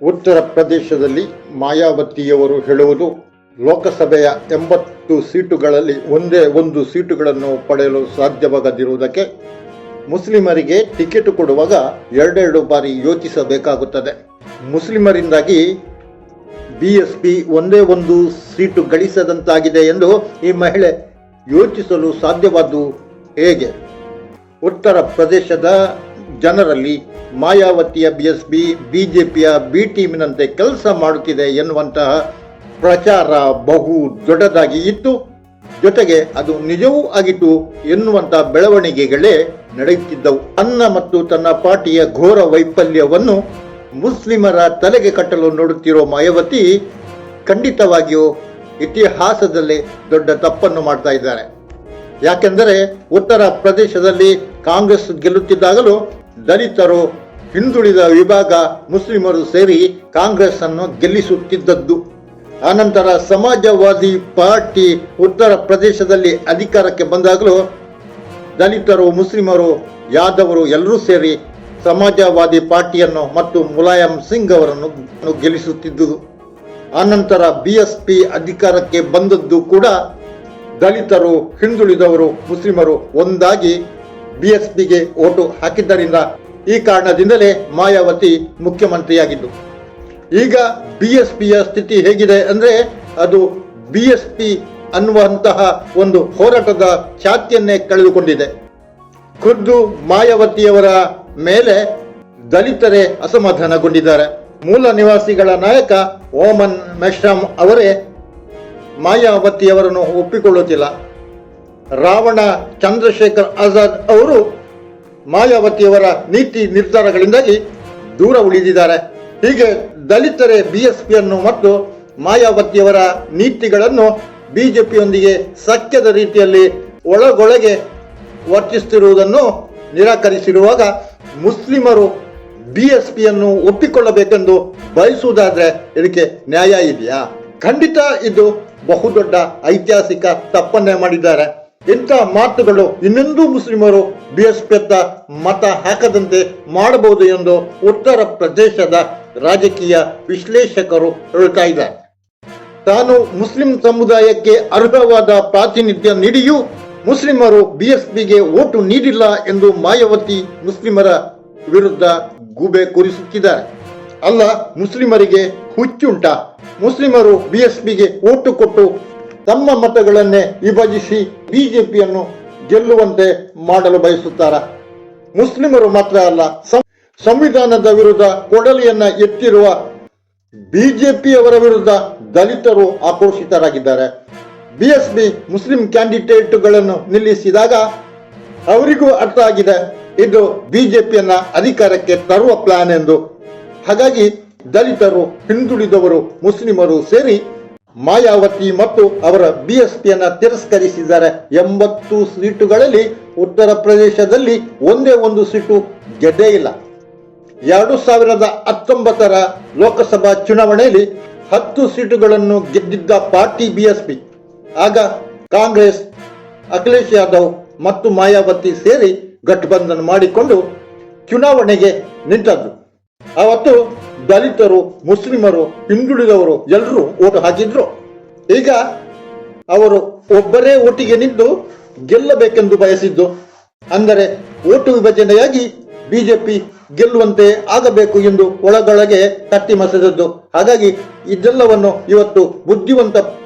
ಉತ್ತರ ಪ್ರದೇಶದಲ್ಲಿ ಮಾಯಾವತಿಯವರು ಹೇಳುವುದು ಲೋಕಸಭೆಯ 80 ಸೀಟುಗಳಲ್ಲಿ ಒಂದೇ ಒಂದು ಸೀಟುಗಳನ್ನು ಪಡೆಯಲು ಸಾಧ್ಯವಾಗದಿರುವುದಕ್ಕೆ ಮುಸ್ಲಿಮರಿಗೆ ಟಿಕೆಟ್ ಕೊಡುವಾಗ ಎರಡೆರಡು ಬಾರಿ ಯೋಚಿಸಬೇಕಾಗುತ್ತದೆ. ಮುಸ್ಲಿಮರಿಂದಾಗಿ ಬಿಎಸ್ಪಿ ಒಂದೇ ಒಂದು ಸೀಟು ಗಳಿಸದಂತಾಗಿದೆ ಎಂದು ಈ ಮಹಿಳೆ ಯೋಚಿಸಲು ಸಾಧ್ಯವಾದ್ದು ಹೇಗೆ? ಉತ್ತರ ಪ್ರದೇಶದ ಜನರಲ್ಲಿ ಮಾಯಾವತಿಯ ಬಿಎಸ್ಪಿ ಬಿಜೆಪಿಯ ಬಿ ಟೀಮಿನಂತೆ ಕೆಲಸ ಮಾಡುತ್ತಿದೆ ಎನ್ನುವಂತಹ ಪ್ರಚಾರ ಬಹು ದೊಡ್ಡದಾಗಿ ಇತ್ತು. ಜೊತೆಗೆ ಅದು ನಿಜವೂ ಆಗಿತ್ತು ಎನ್ನುವಂತಹ ಬೆಳವಣಿಗೆಗಳೇ ನಡೆಯುತ್ತಿದ್ದವು. ತನ್ನ ಮತ್ತು ತನ್ನ ಪಾರ್ಟಿಯ ಘೋರ ವೈಫಲ್ಯವನ್ನು ಮುಸ್ಲಿಮರ ತಲೆಗೆ ಕಟ್ಟಲು ನೋಡುತ್ತಿರುವ ಮಾಯಾವತಿ ಖಂಡಿತವಾಗಿಯೂ ಇತಿಹಾಸದಲ್ಲಿ ದೊಡ್ಡ ತಪ್ಪನ್ನು ಮಾಡ್ತಾ ಇದ್ದಾರೆ. ಯಾಕೆಂದರೆ ಉತ್ತರ ಪ್ರದೇಶದಲ್ಲಿ ಕಾಂಗ್ರೆಸ್ ಗೆಲ್ಲುತ್ತಿದ್ದಾಗಲೂ ದಲಿತರು, ಹಿಂದುಳಿದ ವಿಭಾಗ, ಮುಸ್ಲಿಮರು ಸೇರಿ ಕಾಂಗ್ರೆಸ್ ಅನ್ನು ಗೆಲ್ಲಿಸುತ್ತಿದ್ದದ್ದು. ಆನಂತರ ಸಮಾಜವಾದಿ ಪಾರ್ಟಿ ಉತ್ತರ ಪ್ರದೇಶದಲ್ಲಿ ಅಧಿಕಾರಕ್ಕೆ ಬಂದಾಗಲೂ ದಲಿತರು, ಮುಸ್ಲಿಮರು, ಯಾದವರು ಎಲ್ಲರೂ ಸೇರಿ ಸಮಾಜವಾದಿ ಪಾರ್ಟಿಯನ್ನು ಮತ್ತು ಮುಲಾಯಂ ಸಿಂಗ್ ಅವರನ್ನು ಗೆಲ್ಲಿಸುತ್ತಿದ್ದುದು. ಆನಂತರ ಬಿಎಸ್ಪಿ ಅಧಿಕಾರಕ್ಕೆ ಬಂದದ್ದು ಕೂಡ ದಲಿತರು, ಹಿಂದುಳಿದವರು, ಮುಸ್ಲಿಮರು ಒಂದಾಗಿ ಬಿಎಸ್ಪಿಗೆ ಓಟು ಹಾಕಿದ್ದರಿಂದ ಈ ಕಾರಣದಿಂದಲೇ ಮಾಯಾವತಿ ಮುಖ್ಯಮಂತ್ರಿಯಾಗಿದ್ದು. ಈಗ ಬಿಎಸ್ಪಿಯ ಸ್ಥಿತಿ ಹೇಗಿದೆ ಅಂದರೆ ಅದು ಬಿಎಸ್ಪಿ ಅನ್ನುವಂತಹ ಒಂದು ಹೋರಾಟದ ಖ್ಯಾತಿಯನ್ನೇ ಕಳೆದುಕೊಂಡಿದೆ. ಖುದ್ದು ಮಾಯಾವತಿಯವರ ಮೇಲೆ ದಲಿತರೇ ಅಸಮಾಧಾನಗೊಂಡಿದ್ದಾರೆ. ಮೂಲ ನಿವಾಸಿಗಳ ನಾಯಕ ಓಮನ್ ಮೆಶ್ರಾಮ್ ಅವರೇ ಮಾಯಾವತಿಯವರನ್ನು ಒಪ್ಪಿಕೊಳ್ಳುತ್ತಿಲ್ಲ. ರಾವಣ ಚಂದ್ರಶೇಖರ್ ಆಜಾದ್ ಅವರು ಮಾಯಾವತಿಯವರ ನೀತಿ ನಿರ್ಧಾರಗಳಿಂದಾಗಿ ದೂರ ಉಳಿದಿದ್ದಾರೆ. ಹೀಗೆ ದಲಿತರೇ ಬಿಎಸ್ಪಿಯನ್ನು ಮತ್ತು ಮಾಯಾವತಿಯವರ ನೀತಿಗಳನ್ನು ಬಿಜೆಪಿಯೊಂದಿಗೆ ಸಖ್ಯದ ರೀತಿಯಲ್ಲಿ ಒಳಗೊಳಗೆ ವರ್ತಿಸುತ್ತಿರುವುದನ್ನು ನಿರಾಕರಿಸಿರುವಾಗ ಮುಸ್ಲಿಮರು ಬಿಎಸ್ಪಿಯನ್ನು ಒಪ್ಪಿಕೊಳ್ಳಬೇಕೆಂದು ಬಯಸುವುದಾದ್ರೆ ಇದಕ್ಕೆ ನ್ಯಾಯ ಇದೆಯಾ? ಖಂಡಿತ ಇದು ಬಹುದೊಡ್ಡ ಐತಿಹಾಸಿಕ ತಪ್ಪನ್ನೇ ಮಾಡಿದ್ದಾರೆ. ಇಂಥ ಮಾತುಗಳು ಇನ್ನೊಂದು ಮುಸ್ಲಿಮರು ಬಿಎಸ್ಪಿಯತ್ತ ಮತ ಹಾಕದಂತೆ ಮಾಡಬಹುದು ಎಂದು ಉತ್ತರ ಪ್ರದೇಶದ ರಾಜಕೀಯ ವಿಶ್ಲೇಷಕರು ಹೇಳ್ತಾ ಇದ್ದಾರೆ. ತಾನು ಮುಸ್ಲಿಂ ಸಮುದಾಯಕ್ಕೆ ಅರ್ಹವಾದ ಪ್ರಾತಿನಿಧ್ಯ ನೀಡಿಯೂ ಮುಸ್ಲಿಮರು ಬಿಎಸ್ಪಿಗೆ ಓಟು ನೀಡಿಲ್ಲ ಎಂದು ಮಾಯಾವತಿ ಮುಸ್ಲಿಮರ ವಿರುದ್ಧ ಗೂಬೆ ಕೂರಿಸುತ್ತಿದ್ದಾರೆ. ಅಲ್ಲ, ಮುಸ್ಲಿಮರಿಗೆ ಹುಚ್ಚುಂಟ? ಮುಸ್ಲಿಮರು ಬಿಎಸ್ಪಿಗೆ ಓಟು ಕೊಟ್ಟು ತಮ್ಮ ಮತಗಳನ್ನೇ ವಿಭಜಿಸಿ ಬಿಜೆಪಿಯನ್ನು ಗೆಲ್ಲುವಂತೆ ಮಾಡಲು ಬಯಸುತ್ತಾರ? ಮುಸ್ಲಿಮರು ಮಾತ್ರ ಅಲ್ಲ, ಸಂವಿಧಾನದ ವಿರುದ್ಧ ಕೊಡಲಿಯನ್ನ ಎತ್ತಿರುವ ಬಿಜೆಪಿಯವರ ವಿರುದ್ಧ ದಲಿತರು ಆಕ್ರೋಶಿತರಾಗಿದ್ದಾರೆ. ಬಿಎಸ್ಪಿ ಮುಸ್ಲಿಂ ಕ್ಯಾಂಡಿಡೇಟ್ಗಳನ್ನು ನಿಲ್ಲಿಸಿದಾಗ ಅವರಿಗೂ ಅರ್ಥ ಆಗಿದೆ ಇದು ಬಿಜೆಪಿಯನ್ನ ಅಧಿಕಾರಕ್ಕೆ ತರುವ ಪ್ಲಾನ್ ಎಂದು. ಹಾಗಾಗಿ ದಲಿತರು, ಹಿಂದುಳಿದವರು, ಮುಸ್ಲಿಮರು ಸೇರಿ ಮಾಯಾವತಿ ಮತ್ತು ಅವರ ಬಿಎಸ್ಪಿಯನ್ನ ತಿರಸ್ಕರಿಸಿದ್ದಾರೆ. 80 ಸೀಟುಗಳಲ್ಲಿ ಉತ್ತರ ಪ್ರದೇಶದಲ್ಲಿ ಒಂದೇ ಒಂದು ಸೀಟು ಗೆದ್ದೇ ಇಲ್ಲ. 2019ರ ಲೋಕಸಭಾ ಚುನಾವಣೆಯಲ್ಲಿ 10 ಸೀಟುಗಳನ್ನು ಗೆದ್ದಿದ್ದ ಪಾರ್ಟಿ ಬಿಎಸ್ಪಿ. ಆಗ ಕಾಂಗ್ರೆಸ್, ಅಖಿಲೇಶ್ ಯಾದವ್ ಮತ್ತು ಮಾಯಾವತಿ ಸೇರಿ ಗಠಬಂಧನ್ ಮಾಡಿಕೊಂಡು ಚುನಾವಣೆಗೆ ನಿಂತದ್ದು. ಅವತ್ತು ದಲಿತರು, ಮುಸ್ಲಿಮರು, ಹಿಂದುಳಿದವರು ಎಲ್ಲರೂ ಓಟು ಹಾಕಿದ್ರು. ಈಗ ಅವರು ಒಬ್ಬರೇ ಒಟ್ಟಿಗೆ ನಿಂತು ಗೆಲ್ಲಬೇಕೆಂದು ಬಯಸಿದ್ದು. ಅಂದರೆ ಓಟು ವಿಭಜನೆಯಾಗಿ ಬಿಜೆಪಿ ಗೆಲ್ಲುವಂತೆ ಆಗಬೇಕು ಎಂದು ಒಳಗೊಳಗೆ ಕಟ್ಟಿ ಮಸೆದದ್ದು. ಹಾಗಾಗಿ ಇದೆಲ್ಲವನ್ನು ಇವತ್ತು ಬುದ್ಧಿವಂತ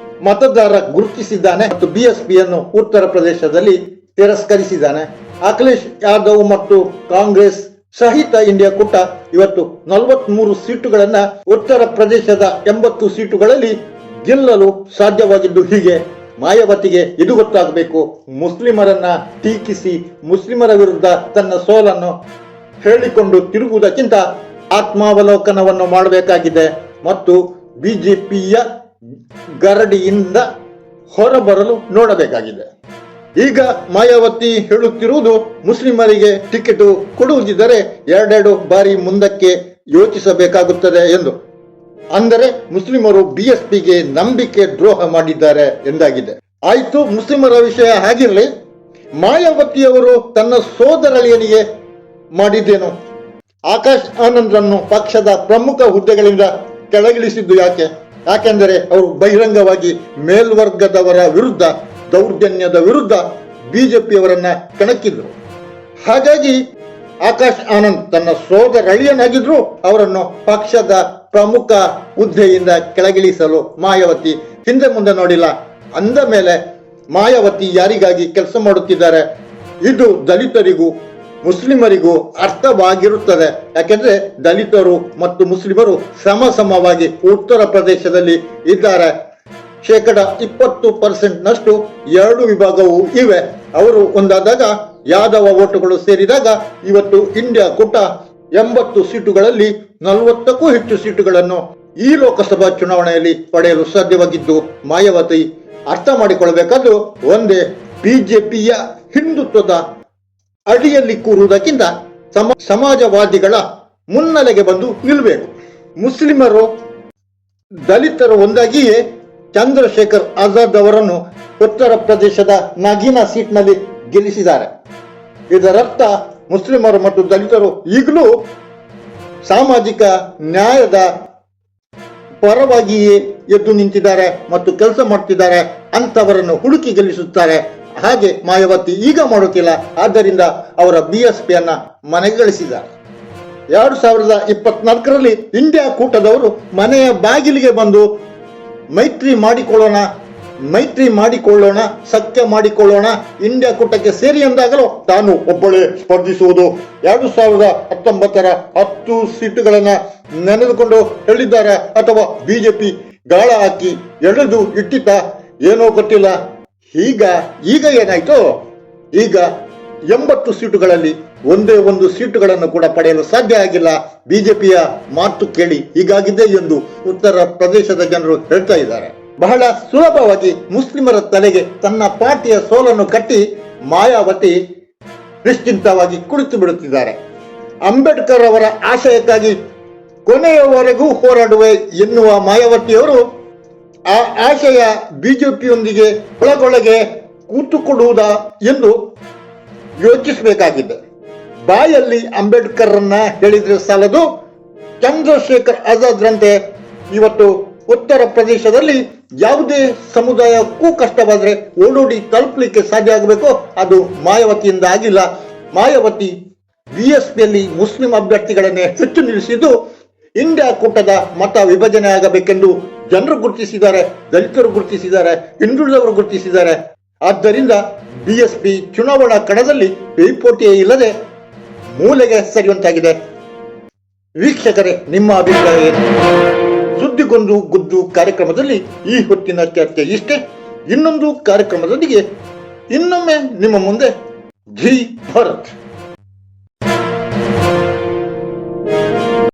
ಮತದಾರ ಗುರುತಿಸಿದ್ದಾನೆ ಮತ್ತು ಬಿಎಸ್ಪಿಯನ್ನು ಉತ್ತರ ಪ್ರದೇಶದಲ್ಲಿ ತಿರಸ್ಕರಿಸಿದ್ದಾನೆ. ಅಖಿಲೇಶ್ ಯಾದವ್ ಮತ್ತು ಕಾಂಗ್ರೆಸ್ ಸಹಿತ ಇಂಡಿಯಾ ಕೂಟ ಇವತ್ತು 43 ಸೀಟುಗಳನ್ನ ಉತ್ತರ ಪ್ರದೇಶದ 80 ಸೀಟುಗಳಲ್ಲಿ ಗೆಲ್ಲಲು ಸಾಧ್ಯವಾಗಿದ್ದು. ಹೀಗೆ ಮಾಯಾವತಿಗೆ ಇದು ಗೊತ್ತಾಗಬೇಕು. ಮುಸ್ಲಿಮರನ್ನ ಟೀಕಿಸಿ ಮುಸ್ಲಿಮರ ವಿರುದ್ಧ ತನ್ನ ಸೋಲನ್ನು ಹೇಳಿಕೊಂಡು ತಿರುಗುವುದಕ್ಕಿಂತ ಆತ್ಮಾವಲೋಕನವನ್ನು ಮಾಡಬೇಕಾಗಿದೆ ಮತ್ತು ಬಿಜೆಪಿಯ ಗರಡಿಯಿಂದ ಹೊರಬರಲು ನೋಡಬೇಕಾಗಿದೆ. ಈಗ ಮಾಯಾವತಿ ಹೇಳುತ್ತಿರುವುದು ಮುಸ್ಲಿಮರಿಗೆ ಟಿಕೆಟ್ ಕೊಡುವುದಿದ್ದರೆ ಎರಡೆರಡು ಬಾರಿ ಮುಂದಕ್ಕೆ ಯೋಚಿಸಬೇಕಾಗುತ್ತದೆ ಎಂದು. ಅಂದರೆ ಮುಸ್ಲಿಮರು ಬಿಎಸ್ಪಿಗೆ ನಂಬಿಕೆ ದ್ರೋಹ ಮಾಡಿದ್ದಾರೆ ಎಂದಾಗಿದೆ. ಆಯ್ತು, ಮುಸ್ಲಿಮರ ವಿಷಯ ಹಾಗಿರಲಿ. ಮಾಯಾವತಿಯವರು ತನ್ನ ಸೋದರಳಿಯನಿಗೆ ಮಾಡಿದ್ದೇನು? ಆಕಾಶ್ ಆನಂದ್ರನ್ನು ಪಕ್ಷದ ಪ್ರಮುಖ ಹುದ್ದೆಗಳಿಂದ ಕೆಳಗಿಳಿಸಿದ್ದು ಯಾಕೆಂದರೆ ಅವರು ಬಹಿರಂಗವಾಗಿ ಮೇಲ್ವರ್ಗದವರ ವಿರುದ್ಧ, ದೌರ್ಜನ್ಯದ ವಿರುದ್ಧ ಬಿಜೆಪಿಯವರನ್ನ ಕಣಕ್ಕಿದ್ರು. ಹಾಗಾಗಿ ಆಕಾಶ್ ಆನಂದ್ ತನ್ನ ಸೋದರಳಿಯನಾಗಿದ್ರು ಅವರನ್ನು ಪಕ್ಷದ ಪ್ರಮುಖ ಹುದ್ದೆಯಿಂದ ಕೆಳಗಿಳಿಸಲು ಮಾಯಾವತಿ ಹಿಂದೆ ಮುಂದೆ ನೋಡಿಲ್ಲ. ಅಂದ ಮೇಲೆ ಮಾಯಾವತಿ ಯಾರಿಗಾಗಿ ಕೆಲಸ ಮಾಡುತ್ತಿದ್ದಾರೆ, ಇದು ದಲಿತರಿಗೂ ಮುಸ್ಲಿಮರಿಗೂ ಅರ್ಥವಾಗಿರುತ್ತದೆ. ಯಾಕೆಂದ್ರೆ ದಲಿತರು ಮತ್ತು ಮುಸ್ಲಿಮರು ಸಮವಾಗಿ ಉತ್ತರ ಪ್ರದೇಶದಲ್ಲಿ ಇದ್ದಾರೆ. 20% ಎರಡು ವಿಭಾಗವೂ ಇವೆ. ಅವರು ಒಂದಾದಾಗ ಯಾದವ ಓಟುಗಳು ಸೇರಿದಾಗ ಇವತ್ತು ಇಂಡಿಯಾ ಕೂಟ 80 ಸೀಟುಗಳಲ್ಲಿ 40ಕ್ಕೂ ಹೆಚ್ಚು ಸೀಟುಗಳನ್ನು ಈ ಲೋಕಸಭಾ ಚುನಾವಣೆಯಲ್ಲಿ ಪಡೆಯಲು ಸಾಧ್ಯವಾಗಿದ್ದು, ಮಾಯಾವತಿ ಅರ್ಥ ಮಾಡಿಕೊಳ್ಳಬೇಕಾದ್ದು ಒಂದೇ, ಬಿಜೆಪಿಯ ಹಿಂದುತ್ವದ ಅಡಿಯಲ್ಲಿ ಕೂರುವುದಕ್ಕಿಂತ ಸಮಾಜವಾದಿಗಳ ಮುನ್ನೆಲೆಗೆ ಬಂದು ನಿಲ್ಲಬೇಕು. ಮುಸ್ಲಿಮರು ದಲಿತರು ಒಂದಾಗಿಯೇ ಚಂದ್ರಶೇಖರ್ ಆಜಾದ್ ಅವರನ್ನು ಉತ್ತರ ಪ್ರದೇಶದ ನಗೀನಾ ಸೀಟ್ನಲ್ಲಿ ಗೆಲ್ಲಿಸಿದ್ದಾರೆ. ಇದರರ್ಥ ಮುಸ್ಲಿಮರು ಮತ್ತು ದಲಿತರು ಈಗಲೂ ಸಾಮಾಜಿಕ ನ್ಯಾಯದ ಪರವಾಗಿಯೇ ಎದ್ದು ನಿಂತಿದ್ದಾರೆ ಮತ್ತು ಕೆಲಸ ಮಾಡ್ತಿದ್ದಾರೆ. ಅಂತವರನ್ನು ಹುಡುಕಿ ಗೆಲ್ಲಿಸುತ್ತಾರೆ. ಹಾಗೆ ಮಾಯಾವತಿ ಈಗ ಮಾಡುತ್ತಿಲ್ಲ. ಆದ್ದರಿಂದ ಅವರ ಬಿಎಸ್ಪಿಯನ್ನ ಮನೆಗಳಿಸಿದ್ದಾರೆ. 2024ರಲ್ಲಿ ಇಂಡಿಯಾ ಕೂಟದವರು ಮನೆಯ ಬಾಗಿಲಿಗೆ ಬಂದು ಮೈತ್ರಿ ಮಾಡಿಕೊಳ್ಳೋಣ, ಸಖ್ಯ ಮಾಡಿಕೊಳ್ಳೋಣ, ಇಂಡಿಯಾ ಕೂಟಕ್ಕೆ ಸೇರಿ ಎಂದಾಗಲೂ ತಾನು ಒಬ್ಬಳೇ ಸ್ಪರ್ಧಿಸುವುದು. 2019ರ 10 ಸೀಟುಗಳನ್ನ ನೆನೆದುಕೊಂಡು ಹೇಳಿದ್ದಾರೆ, ಅಥವಾ ಬಿಜೆಪಿ ಗಾಳ ಹಾಕಿ ಎಳೆದು ಇಟ್ಟಿತ ಏನೋ ಗೊತ್ತಿಲ್ಲ. ಈಗ ಏನಾಯ್ತು, ಈಗ 80 ಸೀಟುಗಳಲ್ಲಿ ಒಂದೇ ಒಂದು ಸೀಟುಗಳನ್ನು ಕೂಡ ಪಡೆಯಲು ಸಾಧ್ಯ ಆಗಿಲ್ಲ. ಬಿಜೆಪಿಯ ಮಾತು ಕೇಳಿ ಹೀಗಾಗಿದೆ ಎಂದು ಉತ್ತರ ಪ್ರದೇಶದ ಜನರು ಹೇಳ್ತಾ ಇದ್ದಾರೆ. ಬಹಳ ಸುಲಭವಾಗಿ ಮುಸ್ಲಿಮರ ತಲೆಗೆ ತನ್ನ ಪಾರ್ಟಿಯ ಸೋಲನ್ನು ಕಟ್ಟಿ ಮಾಯಾವತಿ ನಿಶ್ಚಿಂತವಾಗಿ ಕುಳಿತು ಬಿಡುತ್ತಿದ್ದಾರೆ. ಅಂಬೇಡ್ಕರ್ ಅವರ ಆಶಯಕ್ಕಾಗಿ ಕೊನೆಯವರೆಗೂ ಹೋರಾಡುವೆ ಎನ್ನುವ ಮಾಯಾವತಿಯವರು ಆ ಆಶಯ ಬಿಜೆಪಿಯೊಂದಿಗೆ ಒಳಗೊಳಗೆ ಕೂತುಕೊಡುವುದಾ ಎಂದು ಯೋಚಿಸಬೇಕಾಗಿದೆ. ಬಾಯಲ್ಲಿ ಅಂಬೇಡ್ಕರ್ರನ್ನ ಹೇಳಿದ್ರೆ ಸಾಲದು, ಚಂದ್ರಶೇಖರ್ ಆಜಾದ್ರಂತೆ ಇವತ್ತು ಉತ್ತರ ಪ್ರದೇಶದಲ್ಲಿ ಯಾವುದೇ ಸಮುದಾಯಕ್ಕೂ ಕಷ್ಟವಾದ್ರೆ ಓಡೋಡಿ ತಲುಪಲಿಕ್ಕೆ ಸಾಧ್ಯ ಆಗಬೇಕು. ಅದು ಮಾಯಾವತಿಯಿಂದ ಆಗಿಲ್ಲ. ಮಾಯಾವತಿ ಬಿಎಸ್ಪಿಯಲ್ಲಿ ಮುಸ್ಲಿಂ ಅಭ್ಯರ್ಥಿಗಳನ್ನೇ ಹೆಚ್ಚು ನಿಲ್ಲಿಸಿದ್ದು ಇಂಡಿಯಾ ಕೂಟದ ಮತ ವಿಭಜನೆ ಆಗಬೇಕೆಂದು ಜನರು ಗುರುತಿಸಿದ್ದಾರೆ, ದಲಿತರು ಗುರುತಿಸಿದ್ದಾರೆ, ಹಿಂದುಳಿದವರು ಗುರುತಿಸಿದ್ದಾರೆ. ಆದ್ದರಿಂದ ಬಿಎಸ್ಪಿ ಚುನಾವಣಾ ಕಣದಲ್ಲಿ ಪೈಪೋಟಿಯೇ ಇಲ್ಲದೆ ಮೂಲೆಗೆ ಸರಿಯುವಂತಾಗಿದೆ. ವೀಕ್ಷಕರೇ, ನಿಮ್ಮ ಅಭಿಪ್ರಾಯ ಏನು? ಸುದ್ದಿಗೊಂದು ಗುದ್ದು ಕಾರ್ಯಕ್ರಮದಲ್ಲಿ ಈ ಹೊತ್ತಿನ ಚರ್ಚೆ ಇಷ್ಟೇ. ಇನ್ನೊಂದು ಕಾರ್ಯಕ್ರಮದೊಂದಿಗೆ ಇನ್ನೊಮ್ಮೆ ನಿಮ್ಮ ಮುಂದೆ ಜೈ ಭಾರತ್.